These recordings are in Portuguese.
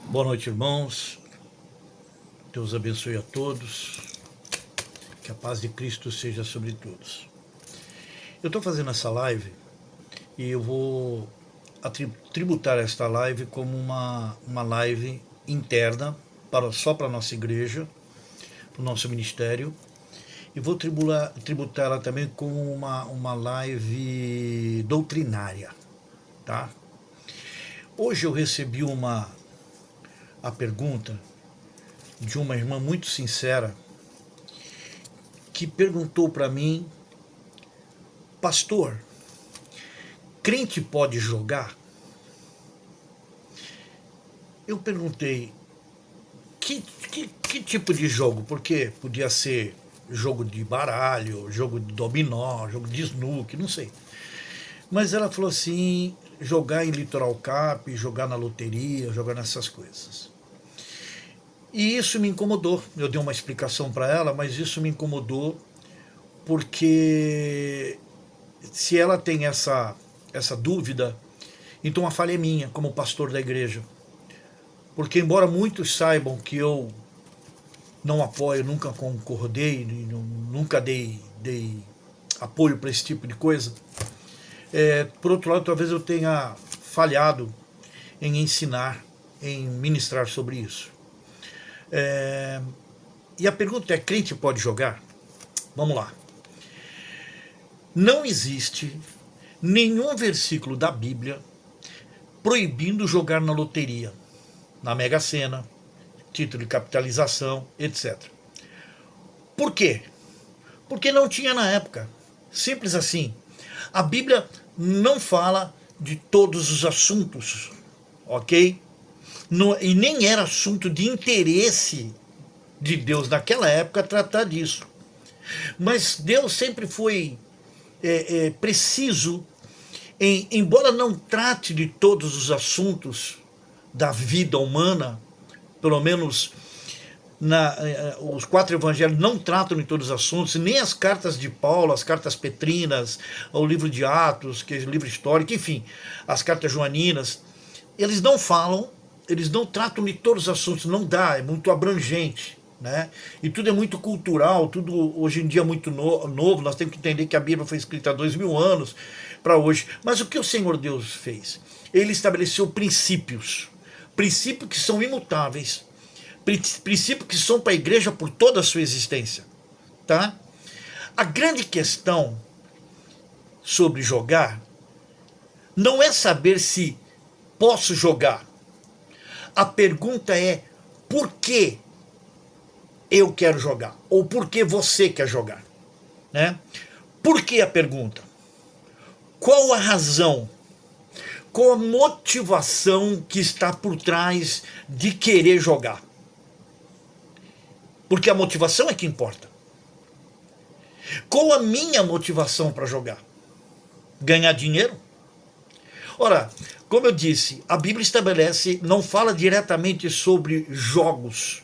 Boa noite, irmãos. Deus abençoe a todos. Que a paz de Cristo seja sobre todos. Eu estou fazendo essa live e eu vou tributar esta live como uma live interna só para a nossa igreja, para o nosso ministério. E vou tributá-la também como uma live doutrinária, tá? Hoje eu recebi a pergunta de uma irmã muito sincera que perguntou para mim: pastor, crente pode jogar? Eu perguntei, que tipo de jogo? Porque podia ser jogo de baralho, jogo de dominó, jogo de snooker, não sei. Mas ela falou assim, jogar em Litoral Cap, jogar na loteria, jogar nessas coisas. E isso me incomodou. Eu dei uma explicação para ela, mas isso me incomodou porque se ela tem essa dúvida, então a falha é minha como pastor da igreja. Porque embora muitos saibam que eu não apoio, nunca concordei, nunca dei apoio para esse tipo de coisa, por outro lado, talvez eu tenha falhado em ensinar, em ministrar sobre isso. E a pergunta é: crente pode jogar? Vamos lá. Não existe nenhum versículo da Bíblia proibindo jogar na loteria, na Mega Sena, título de capitalização, etc. Por quê? Porque não tinha na época. Simples assim. A Bíblia não fala de todos os assuntos, ok? E nem era assunto de interesse de Deus naquela época tratar disso. Mas Deus sempre foi preciso, embora não trate de todos os assuntos da vida humana, pelo menos os 4 evangelhos não tratam de todos os assuntos, nem as cartas de Paulo, as cartas petrinas, o livro de Atos, que é o livro histórico, enfim, as cartas joaninas, eles não falam, eles não tratam de todos os assuntos, não dá, é muito abrangente, né? E tudo é muito cultural, tudo hoje em dia é muito novo, nós temos que entender que a Bíblia foi escrita há 2000 anos para hoje. Mas o que o Senhor Deus fez? Ele estabeleceu princípios que são imutáveis, princípios que são para a igreja por toda a sua existência, tá? A grande questão sobre jogar não é saber se posso jogar. A pergunta é: por que eu quero jogar? Ou por que você quer jogar? Né? Por que a pergunta? Qual a razão? Qual a motivação que está por trás de querer jogar? Porque a motivação é que importa. Qual a minha motivação para jogar? Ganhar dinheiro? Ora, como eu disse, a Bíblia estabelece, não fala diretamente sobre jogos,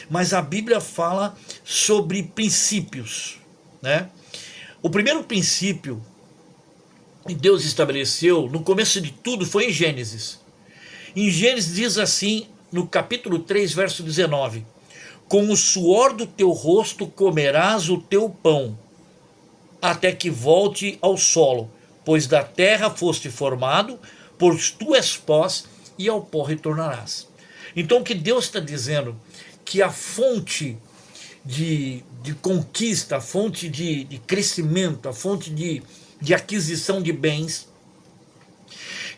mas a Bíblia fala sobre princípios, né? O primeiro princípio que Deus estabeleceu, no começo de tudo, foi em Gênesis. Em Gênesis diz assim, no capítulo 3, verso 19: com o suor do teu rosto comerás o teu pão, até que volte ao solo, pois da terra foste formado, pois tu és pós, e ao pó retornarás. Então o que Deus está dizendo? Que a fonte de conquista, a fonte de crescimento, a fonte de aquisição de bens,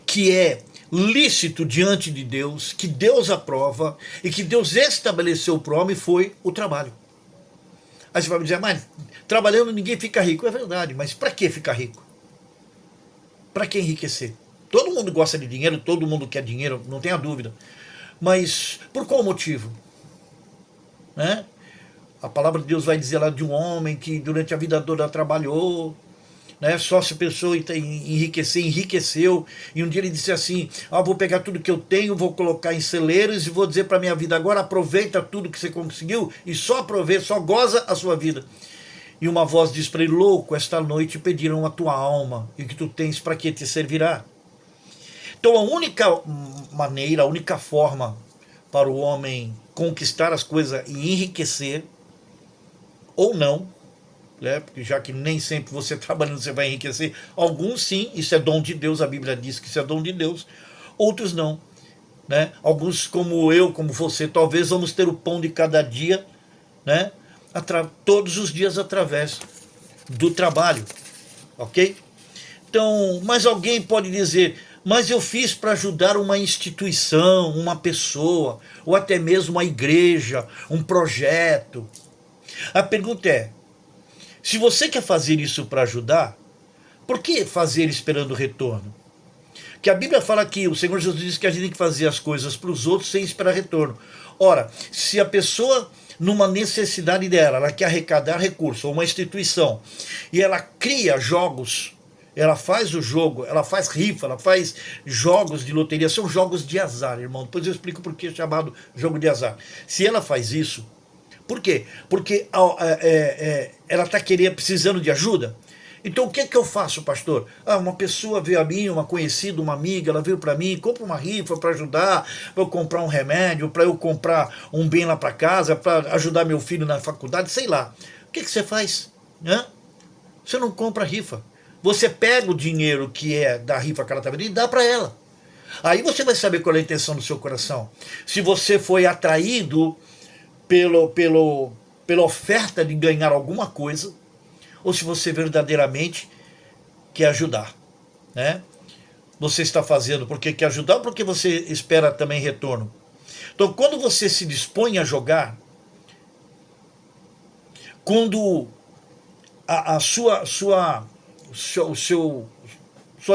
que é lícito diante de Deus, que Deus aprova e que Deus estabeleceu para o homem, foi o trabalho. Aí você vai me dizer: mas trabalhando ninguém fica rico. É verdade, mas para que ficar rico? Para que enriquecer? Todo mundo gosta de dinheiro, todo mundo quer dinheiro, não tenha dúvida. Mas por qual motivo? Né? A palavra de Deus vai dizer lá de um homem que durante a vida toda trabalhou, né? Só se a pessoa enriquecer, enriqueceu, e um dia ele disse assim: vou pegar tudo que eu tenho, vou colocar em celeiros e vou dizer para a minha vida: agora aproveita tudo que você conseguiu e só aproveita, só goza a sua vida. E uma voz diz para ele: louco, esta noite pediram a tua alma, e o que tu tens para que te servirá? Então a única maneira, a única forma para o homem conquistar as coisas e enriquecer, ou não, né? Porque já que nem sempre você trabalhando você vai enriquecer, alguns sim, isso é dom de Deus, a Bíblia diz que isso é dom de Deus, outros não, né? Alguns como eu, como você, talvez vamos ter o pão de cada dia, né? Todos os dias através do trabalho, ok? Então, mas alguém pode dizer, mas eu fiz para ajudar uma instituição, uma pessoa, ou até mesmo uma igreja, um projeto. A pergunta é, se você quer fazer isso para ajudar, por que fazer esperando retorno? Que a Bíblia fala que o Senhor Jesus diz que a gente tem que fazer as coisas para os outros sem esperar retorno. Ora, se a pessoa, numa necessidade dela, ela quer arrecadar recursos, ou uma instituição, e ela cria jogos, ela faz o jogo, ela faz rifa, ela faz jogos de loteria, são jogos de azar, irmão. Depois eu explico por que é chamado jogo de azar. Se ela faz isso, por quê? Porque ela está precisando de ajuda. Então o que é que eu faço, pastor? Uma pessoa veio a mim, uma conhecida, uma amiga, ela veio para mim, compra uma rifa para ajudar, para eu comprar um remédio, para eu comprar um bem lá para casa, para ajudar meu filho na faculdade, sei lá. O que você faz? Você não compra rifa. Você pega o dinheiro que é da rifa que ela está vendendo e dá para ela. Aí você vai saber qual é a intenção do seu coração. Se você foi atraído pela oferta de ganhar alguma coisa, ou se você verdadeiramente quer ajudar, né? Você está fazendo porque quer ajudar ou porque você espera também retorno? Então, quando você se dispõe a jogar, quando a sua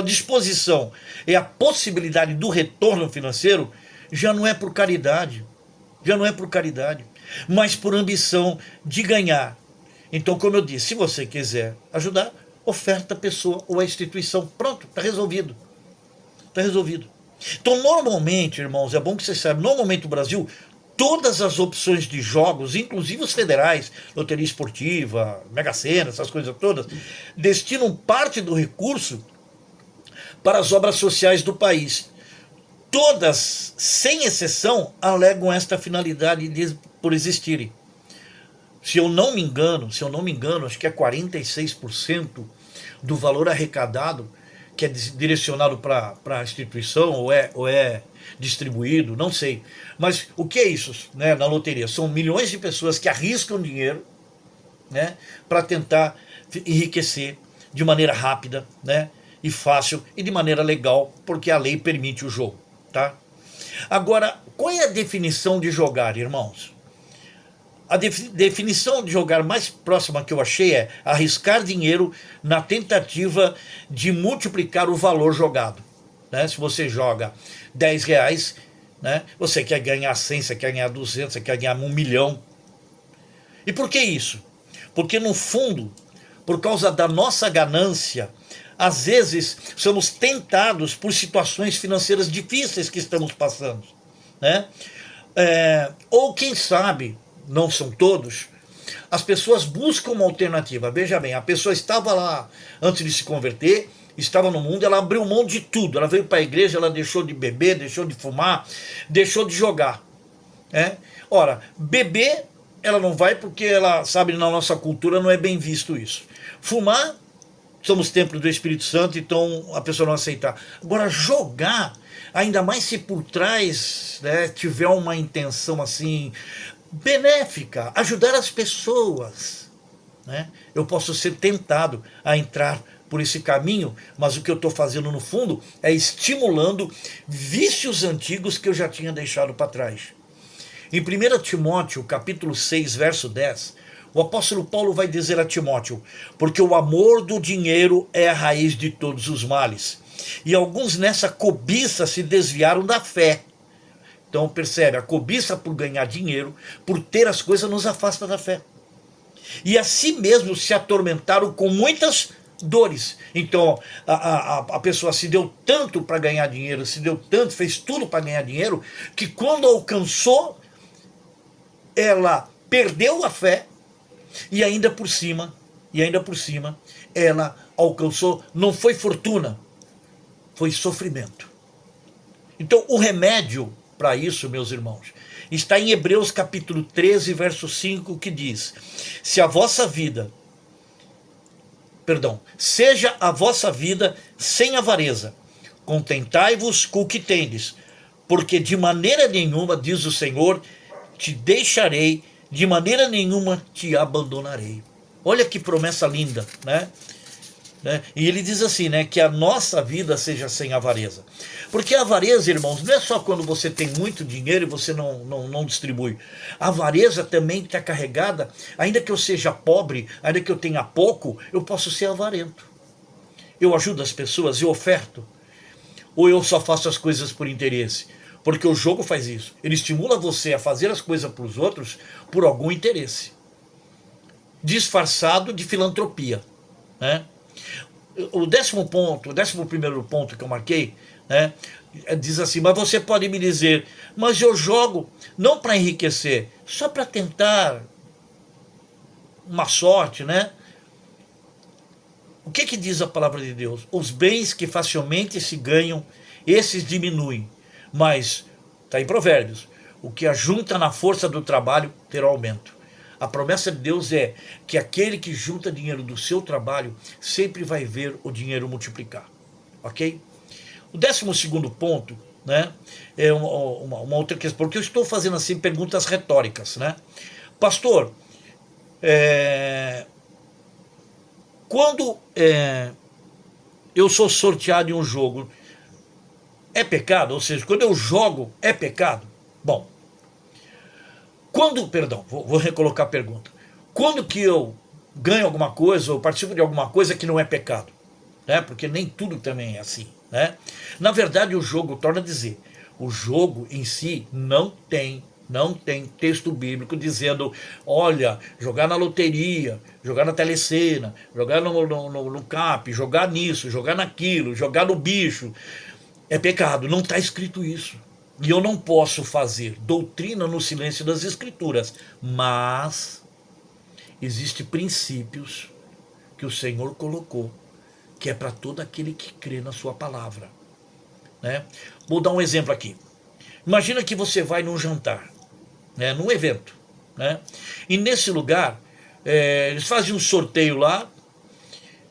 disposição é a possibilidade do retorno financeiro, já não é por caridade, mas por ambição de ganhar. Então, como eu disse, se você quiser ajudar, oferta a pessoa ou a instituição. Pronto, está resolvido. Está resolvido. Então, normalmente, irmãos, é bom que vocês saibam, normalmente no Brasil, todas as opções de jogos, inclusive os federais, loteria esportiva, Mega Sena, essas coisas todas, destinam parte do recurso para as obras sociais do país. Todas, sem exceção, alegam esta finalidade por existirem. Se eu não me engano, acho que é 46% do valor arrecadado que é direcionado para a instituição ou é distribuído, não sei. Mas o que é isso, né, na loteria? São milhões de pessoas que arriscam dinheiro, né, para tentar enriquecer de maneira rápida, né, e fácil e de maneira legal, porque a lei permite o jogo, tá? Agora, qual é a definição de jogar, irmãos? A definição de jogar mais próxima que eu achei é arriscar dinheiro na tentativa de multiplicar o valor jogado, né? Se você joga R$10, né, você quer ganhar 100, você quer ganhar 200, você quer ganhar 1 milhão. E por que isso? Porque no fundo, por causa da nossa ganância, às vezes somos tentados por situações financeiras difíceis que estamos passando, né? Ou quem sabe, não são todos, as pessoas buscam uma alternativa. Veja bem, a pessoa estava lá antes de se converter, estava no mundo, ela abriu mão de tudo, ela veio para a igreja, ela deixou de beber, deixou de fumar, deixou de jogar, né? Ora, beber ela não vai porque ela sabe, na nossa cultura não é bem visto isso. Fumar, somos templo do Espírito Santo, então a pessoa não aceitar. Agora, jogar, ainda mais se por trás, né, tiver uma intenção assim benéfica, ajudar as pessoas, né? Eu posso ser tentado a entrar por esse caminho, mas o que eu estou fazendo no fundo é estimulando vícios antigos que eu já tinha deixado para trás. Em 1 Timóteo, capítulo 6, verso 10, o apóstolo Paulo vai dizer a Timóteo: porque o amor do dinheiro é a raiz de todos os males, e alguns nessa cobiça se desviaram da fé. Então percebe, a cobiça por ganhar dinheiro, por ter as coisas, nos afasta da fé. E assim mesmo se atormentaram com muitas dores. Então a pessoa se deu tanto para ganhar dinheiro, se deu tanto, fez tudo para ganhar dinheiro, que quando alcançou, ela perdeu a fé e ainda por cima, ela alcançou, não foi fortuna, foi sofrimento. Então, o remédio para isso, meus irmãos, está em Hebreus capítulo 13, verso 5, que diz: se a vossa vida, seja a vossa vida sem avareza, contentai-vos com o que tendes, porque de maneira nenhuma, diz o Senhor, te deixarei, de maneira nenhuma te abandonarei. Olha que promessa linda, né? E ele diz assim, né, que a nossa vida seja sem avareza. Porque a avareza, irmãos, não é só quando você tem muito dinheiro e você não distribui. A avareza também está carregada, ainda que eu seja pobre, ainda que eu tenha pouco, eu posso ser avarento. Eu ajudo as pessoas, eu oferto. Ou eu só faço as coisas por interesse. Porque o jogo faz isso. Ele estimula você a fazer as coisas para os outros por algum interesse, disfarçado de filantropia, né? O 11º ponto que eu marquei, né, diz assim: mas você pode me dizer, mas eu jogo não para enriquecer, só para tentar uma sorte, né? O que diz a palavra de Deus? Os bens que facilmente se ganham, esses diminuem, mas, está em Provérbios, o que ajunta na força do trabalho terá aumento. A promessa de Deus é que aquele que junta dinheiro do seu trabalho sempre vai ver o dinheiro multiplicar. Ok? O 12º ponto, né, é uma outra questão, porque eu estou fazendo assim perguntas retóricas, né? Pastor, quando eu sou sorteado em um jogo, é pecado? Ou seja, quando eu jogo, é pecado? Bom, vou recolocar a pergunta. Quando que eu ganho alguma coisa ou participo de alguma coisa que não é pecado? Né? Porque nem tudo também é assim, né? Na verdade, o jogo, torna a dizer, o jogo em si não tem texto bíblico dizendo, olha, jogar na loteria, jogar na telecena, jogar no CAP, jogar nisso, jogar naquilo, jogar no bicho, é pecado. Não está escrito isso. E eu não posso fazer doutrina no silêncio das escrituras, mas existem princípios que o Senhor colocou, que é para todo aquele que crê na sua palavra, né? Vou dar um exemplo aqui. Imagina que você vai num jantar, né, num evento, né? E nesse lugar, eles fazem um sorteio lá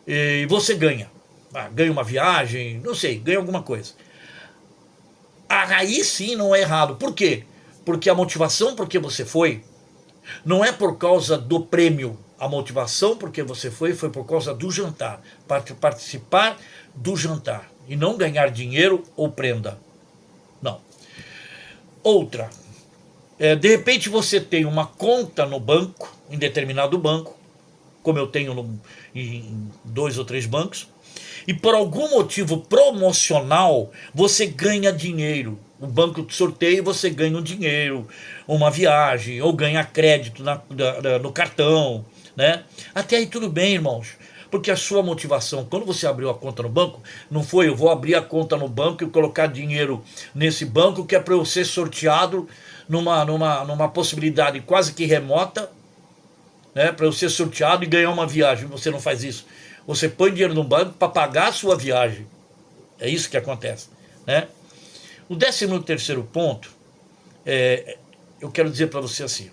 e você ganha. Ganha uma viagem, não sei, ganha alguma coisa. Aí sim não é errado. Por quê? Porque a motivação por que você foi não é por causa do prêmio. A motivação por que você foi por causa do jantar, para participar do jantar e não ganhar dinheiro ou prenda. Não. Outra, de repente você tem uma conta no banco, em determinado banco, como eu tenho em 2 ou 3 bancos, e por algum motivo promocional você ganha dinheiro. O banco de sorteio, você ganha um dinheiro, uma viagem, ou ganha crédito no cartão, né? Até aí tudo bem, irmãos, porque a sua motivação, quando você abriu a conta no banco, não foi eu vou abrir a conta no banco e colocar dinheiro nesse banco que é para eu ser sorteado numa possibilidade quase que remota, né, para eu ser sorteado e ganhar uma viagem. Você não faz isso. Você põe dinheiro no banco para pagar a sua viagem. É isso que acontece, né? O 13º ponto, eu quero dizer para você assim,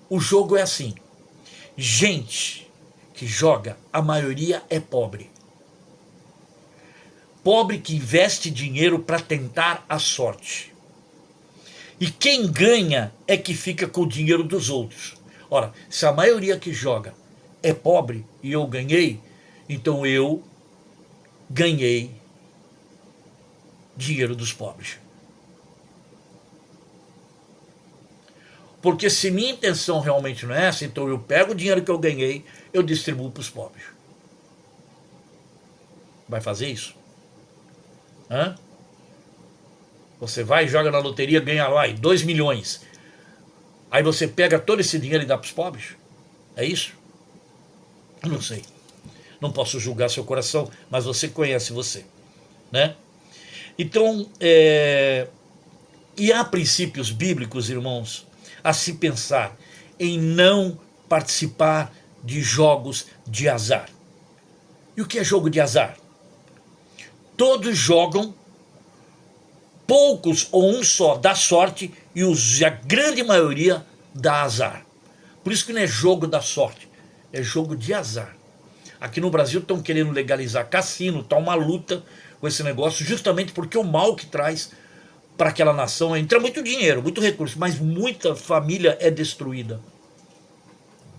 o jogo é assim, gente que joga, a maioria é pobre. Pobre que investe dinheiro para tentar a sorte. E quem ganha é que fica com o dinheiro dos outros. Ora, se a maioria que joga é pobre e eu ganhei, então eu ganhei dinheiro dos pobres. Porque se minha intenção realmente não é essa, então eu pego o dinheiro que eu ganhei, eu distribuo para os pobres. Vai fazer isso? Hã? Você vai e joga na loteria, ganha lá 2 milhões. Aí você pega todo esse dinheiro e dá para os pobres? É isso? Eu não sei. Não posso julgar seu coração, mas você conhece você, né? Então, e há princípios bíblicos, irmãos, a se pensar em não participar de jogos de azar. E o que é jogo de azar? Todos jogam poucos ou um só dá sorte e a grande maioria dá azar. Por isso que não é jogo da sorte, é jogo de azar. Aqui no Brasil estão querendo legalizar cassino, está uma luta com esse negócio, justamente porque o mal que traz para aquela nação entra muito dinheiro, muito recurso, mas muita família é destruída.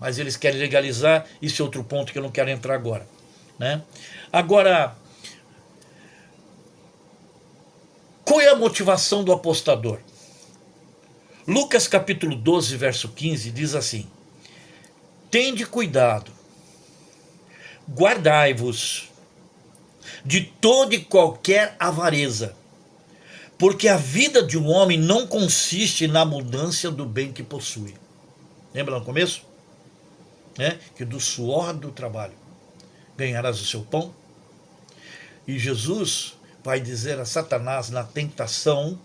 Mas eles querem legalizar, isso é outro ponto que eu não quero entrar agora, né? Agora, qual é a motivação do apostador? Lucas capítulo 12, verso 15 diz assim: tende cuidado, guardai-vos de toda e qualquer avareza, porque a vida de um homem não consiste na abundância do bem que possui. Lembra no começo? Que do suor do trabalho ganharás o seu pão. E Jesus vai dizer a Satanás na tentação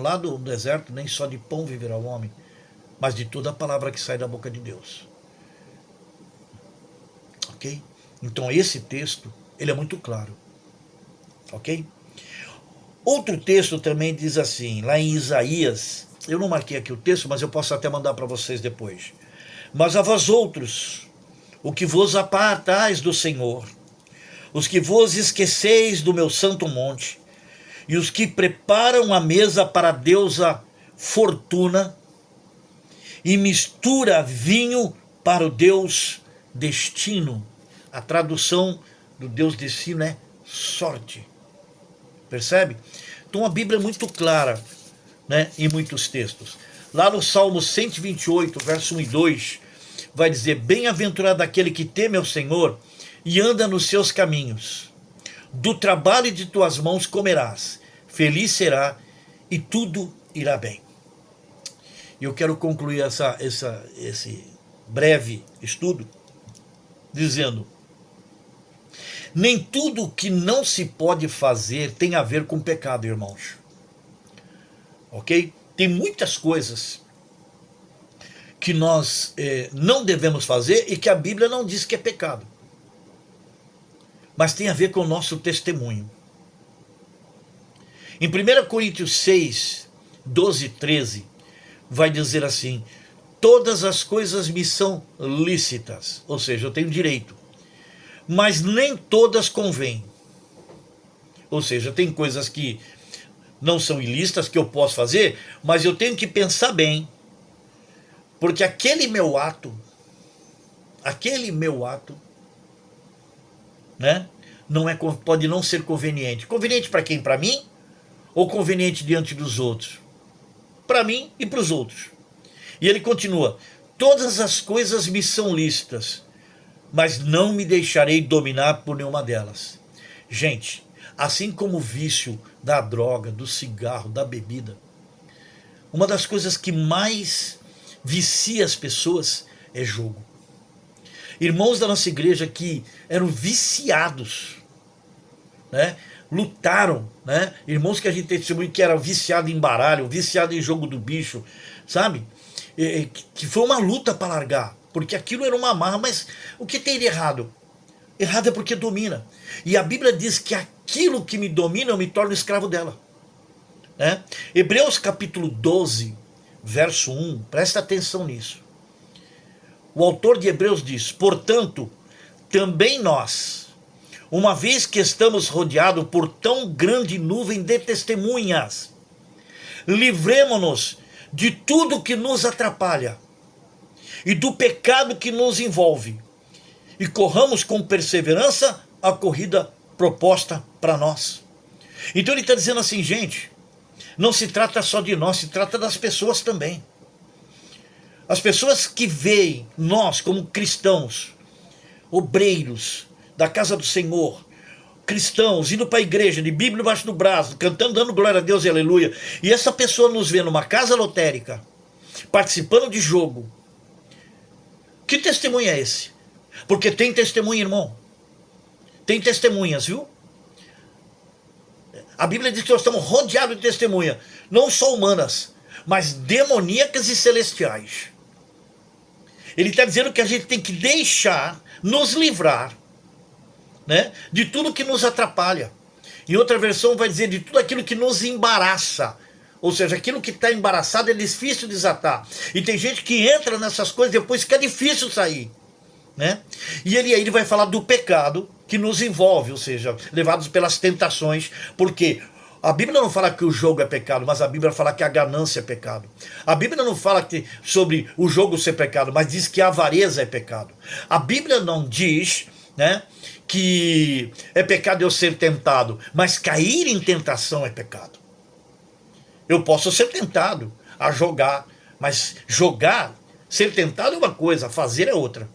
lá do deserto: nem só de pão viverá o homem, mas de toda a palavra que sai da boca de Deus. Ok? Então esse texto, ele é muito claro. Ok? Outro texto também diz assim, lá em Isaías, eu não marquei aqui o texto, mas eu posso até mandar para vocês depois. Mas a vós outros, o que vos apartais do Senhor, os que vos esqueceis do meu santo monte, e os que preparam a mesa para a deusa Fortuna, e mistura vinho para o Deus Destino. A tradução do Deus Destino é sorte. Percebe? Então a Bíblia é muito clara, né, em muitos textos. Lá no Salmo 128, verso 1 e 2, vai dizer: bem-aventurado aquele que teme ao Senhor e anda nos seus caminhos. Do trabalho de tuas mãos comerás, feliz será e tudo irá bem. E eu quero concluir esse breve estudo dizendo: nem tudo que não se pode fazer tem a ver com pecado, irmãos. Ok? Tem muitas coisas que nós não devemos fazer e que a Bíblia não diz que é pecado. Mas tem a ver com o nosso testemunho. Em 1 Coríntios 6, 12 e 13, vai dizer assim: todas as coisas me são lícitas, ou seja, eu tenho direito, mas nem todas convêm. Ou seja, tem coisas que não são ilícitas, que eu posso fazer, mas eu tenho que pensar bem, porque aquele meu ato, né, pode não ser conveniente. Conveniente para quem? Para mim? Ou conveniente diante dos outros? Para mim e para os outros. E ele continua: todas as coisas me são lícitas, mas não me deixarei dominar por nenhuma delas. Gente, assim como o vício da droga, do cigarro, da bebida, uma das coisas que mais vicia as pessoas é jogo. Irmãos da nossa igreja que eram viciados, né, lutaram, né, irmãos que a gente tem testemunho que eram viciados em baralho, viciados em jogo do bicho, sabe, que foi uma luta para largar, porque aquilo era uma amarra. Mas o que tem de errado? Errado é porque domina. E a Bíblia diz que aquilo que me domina, eu me torno escravo dela. Né? Hebreus capítulo 12, verso 1, presta atenção nisso. O autor de Hebreus diz: portanto, também nós, uma vez que estamos rodeados por tão grande nuvem de testemunhas, livremo-nos de tudo que nos atrapalha e do pecado que nos envolve, e corramos com perseverança a corrida proposta para nós. Então ele está dizendo assim: gente, não se trata só de nós, se trata das pessoas também. As pessoas que veem nós como cristãos, obreiros da casa do Senhor, cristãos, indo para a igreja, de Bíblia embaixo do braço, cantando, dando glória a Deus e aleluia, e essa pessoa nos vê numa casa lotérica, participando de jogo, que testemunho é esse? Porque tem testemunha, irmão. Tem testemunhas, viu? A Bíblia diz que nós estamos rodeados de testemunha, não só humanas, mas demoníacas e celestiais. Ele está dizendo que a gente tem que deixar, nos livrar, né, de tudo que nos atrapalha. Em outra versão vai dizer de tudo aquilo que nos embaraça. Ou seja, aquilo que está embaraçado é difícil desatar. E tem gente que entra nessas coisas depois que é difícil sair. Né? E ele vai falar do pecado que nos envolve, ou seja, levados pelas tentações, porque a Bíblia não fala que o jogo é pecado, mas a Bíblia fala que a ganância é pecado. A Bíblia não fala sobre o jogo ser pecado, mas diz que a avareza é pecado. A Bíblia não diz, né, que é pecado eu ser tentado, mas cair em tentação é pecado. Eu posso ser tentado a jogar, mas ser tentado é uma coisa, fazer é outra.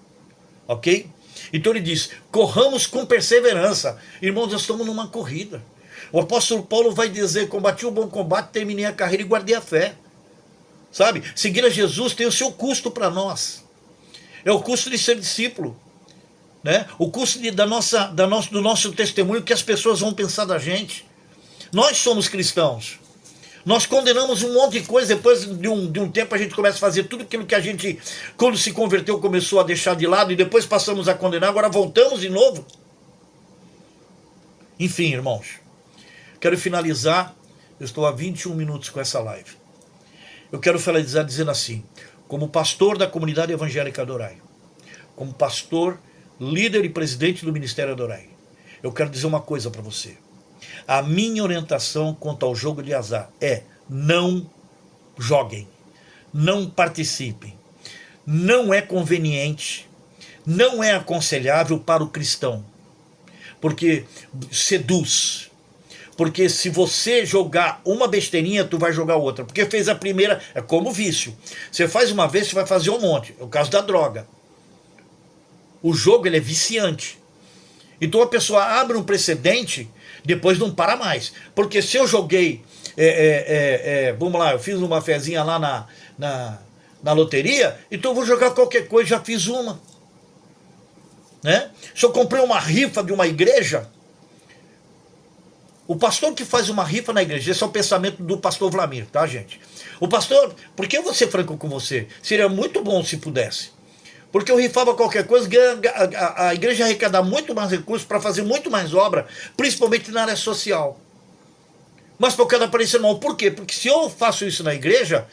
Ok? Então ele diz, corramos com perseverança. Irmãos, nós estamos numa corrida. O apóstolo Paulo vai dizer, combati o bom combate, terminei a carreira e guardei a fé. Sabe? Seguir a Jesus tem o seu custo para nós. É o custo de ser discípulo. Né? O custo do nosso testemunho, que as pessoas vão pensar da gente. Nós somos cristãos. Nós condenamos um monte de coisa, depois de um tempo a gente começa a fazer tudo aquilo que a gente, quando se converteu, começou a deixar de lado, e depois passamos a condenar, agora voltamos de novo. Enfim, irmãos, quero finalizar, eu estou há 21 minutos com essa live. Eu quero finalizar dizendo assim, como pastor da comunidade evangélica Adorai, como pastor, líder e presidente do Ministério Adorai, eu quero dizer uma coisa para você. A minha orientação quanto ao jogo de azar é: não joguem, não participem. Não é conveniente, não é aconselhável para o cristão, porque seduz. Porque se você jogar uma besteirinha, tu vai jogar outra. Porque fez a primeira, é como vício. Você faz uma vez, você vai fazer um monte. É o caso da droga. O jogo, ele é viciante. Então a pessoa abre um precedente, depois não para mais. Porque se eu joguei, vamos lá, eu fiz uma fezinha lá na loteria, então eu vou jogar qualquer coisa, já fiz uma. Né? Se eu comprei uma rifa de uma igreja, o pastor que faz uma rifa na igreja, esse é o pensamento do pastor Vlamir, tá, gente? O pastor, por que eu vou ser franco com você? Seria muito bom se pudesse. Porque eu rifava qualquer coisa, a igreja arrecadar muito mais recursos para fazer muito mais obra, principalmente na área social. Mas por causa da aparência não. Por quê? Porque se eu faço isso na igreja,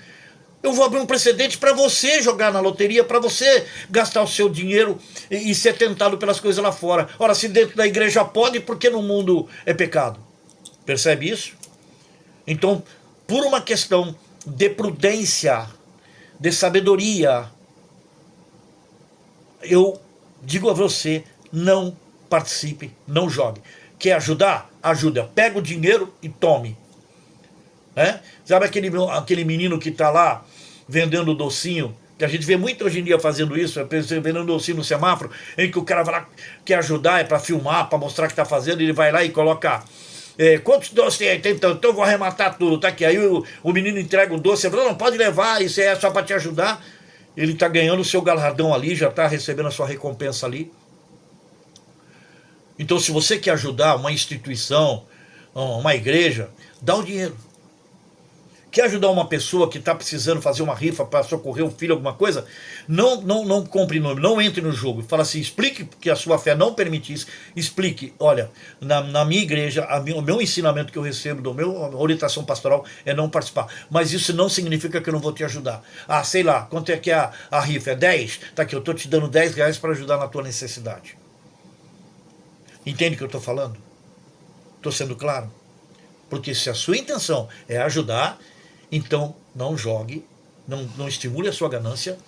eu vou abrir um precedente para você jogar na loteria, para você gastar o seu dinheiro e ser tentado pelas coisas lá fora. Ora, se dentro da igreja pode, por que no mundo é pecado? Percebe isso? Então, por uma questão de prudência, de sabedoria, eu digo a você, não participe, não jogue. Quer ajudar? Ajuda. Pega o dinheiro e tome. Né? Sabe aquele menino que está lá vendendo docinho, que a gente vê muito hoje em dia fazendo isso, vendendo docinho no semáforo, em que o cara vai lá, quer ajudar, é para filmar, para mostrar o que está fazendo, ele vai lá e coloca... quantos doces tem? Então eu vou arrematar tudo, tá aqui. Aí o menino entrega um doce, ele fala, não, pode levar, isso é só para te ajudar. Ele está ganhando o seu galardão ali, já está recebendo a sua recompensa ali. Então, se você quer ajudar uma instituição, uma igreja, dá o dinheiro. Quer ajudar uma pessoa que está precisando fazer uma rifa para socorrer um filho, alguma coisa? Não compre nome, não entre no jogo. Fala assim, explique que a sua fé não permite isso. Explique, olha, na minha igreja, o meu ensinamento que eu recebo, a orientação pastoral é não participar. Mas isso não significa que eu não vou te ajudar. Ah, sei lá, quanto é que é a rifa? É 10? Tá aqui, eu estou te dando 10 reais para ajudar na tua necessidade. Entende o que eu estou falando? Estou sendo claro? Porque se a sua intenção é ajudar, então não jogue, não estimule a sua ganância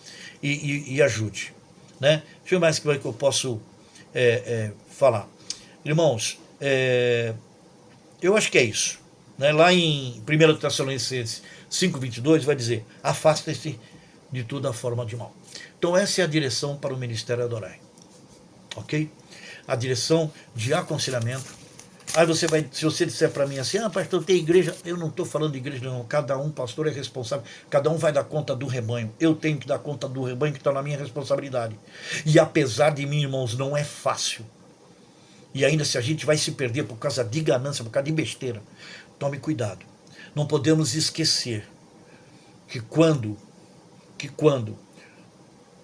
e ajude. Né? Deixa eu ver mais que eu posso falar. Irmãos, eu acho que é isso. Né? Lá em 1 Tessalonicenses 5:22 vai dizer, afasta-se de toda forma de mal. Então essa é a direção para o Ministério Adorai. Ok? A direção de aconselhamento. Aí você vai, se você disser para mim assim, pastor, tem igreja, eu não estou falando de igreja não, cada um, pastor, é responsável, cada um vai dar conta do rebanho, eu tenho que dar conta do rebanho que está na minha responsabilidade. E apesar de mim, irmãos, não é fácil. E ainda se a gente vai se perder por causa de ganância, por causa de besteira, tome cuidado. Não podemos esquecer que quando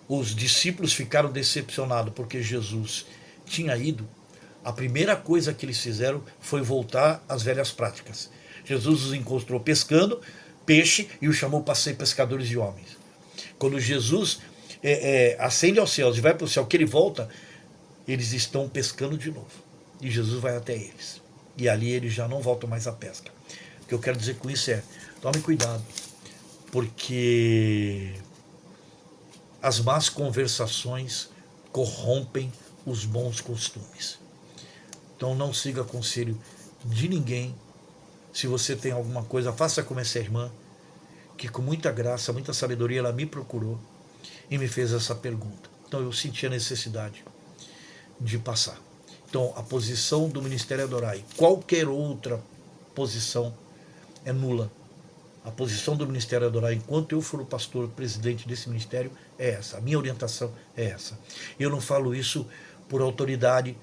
os discípulos ficaram decepcionados porque Jesus tinha ido, a primeira coisa que eles fizeram foi voltar às velhas práticas. Jesus os encontrou pescando peixe e os chamou para ser pescadores de homens. Quando Jesus ascende aos céus e vai para o céu, que ele volta, eles estão pescando de novo. E Jesus vai até eles. E ali eles já não voltam mais à pesca. O que eu quero dizer com isso é, tome cuidado, porque as más conversações corrompem os bons costumes. Então não siga conselho de ninguém. Se você tem alguma coisa, faça como essa irmã, que com muita graça, muita sabedoria, ela me procurou e me fez essa pergunta. Então eu senti a necessidade de passar. Então a posição do Ministério Adorai, qualquer outra posição é nula. A posição do Ministério Adorai, enquanto eu for o pastor, presidente desse ministério, é essa. A minha orientação é essa. Eu não falo isso por autoridade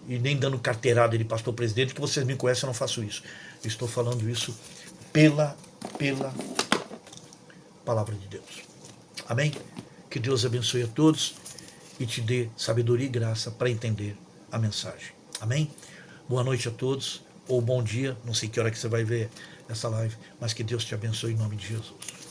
e nem dando carteirada de pastor presidente, que vocês me conhecem, eu não faço isso. Estou falando isso pela palavra de Deus. Amém? Que Deus abençoe a todos e te dê sabedoria e graça para entender a mensagem. Amém? Boa noite a todos, ou bom dia, não sei que hora que você vai ver essa live, mas que Deus te abençoe em nome de Jesus.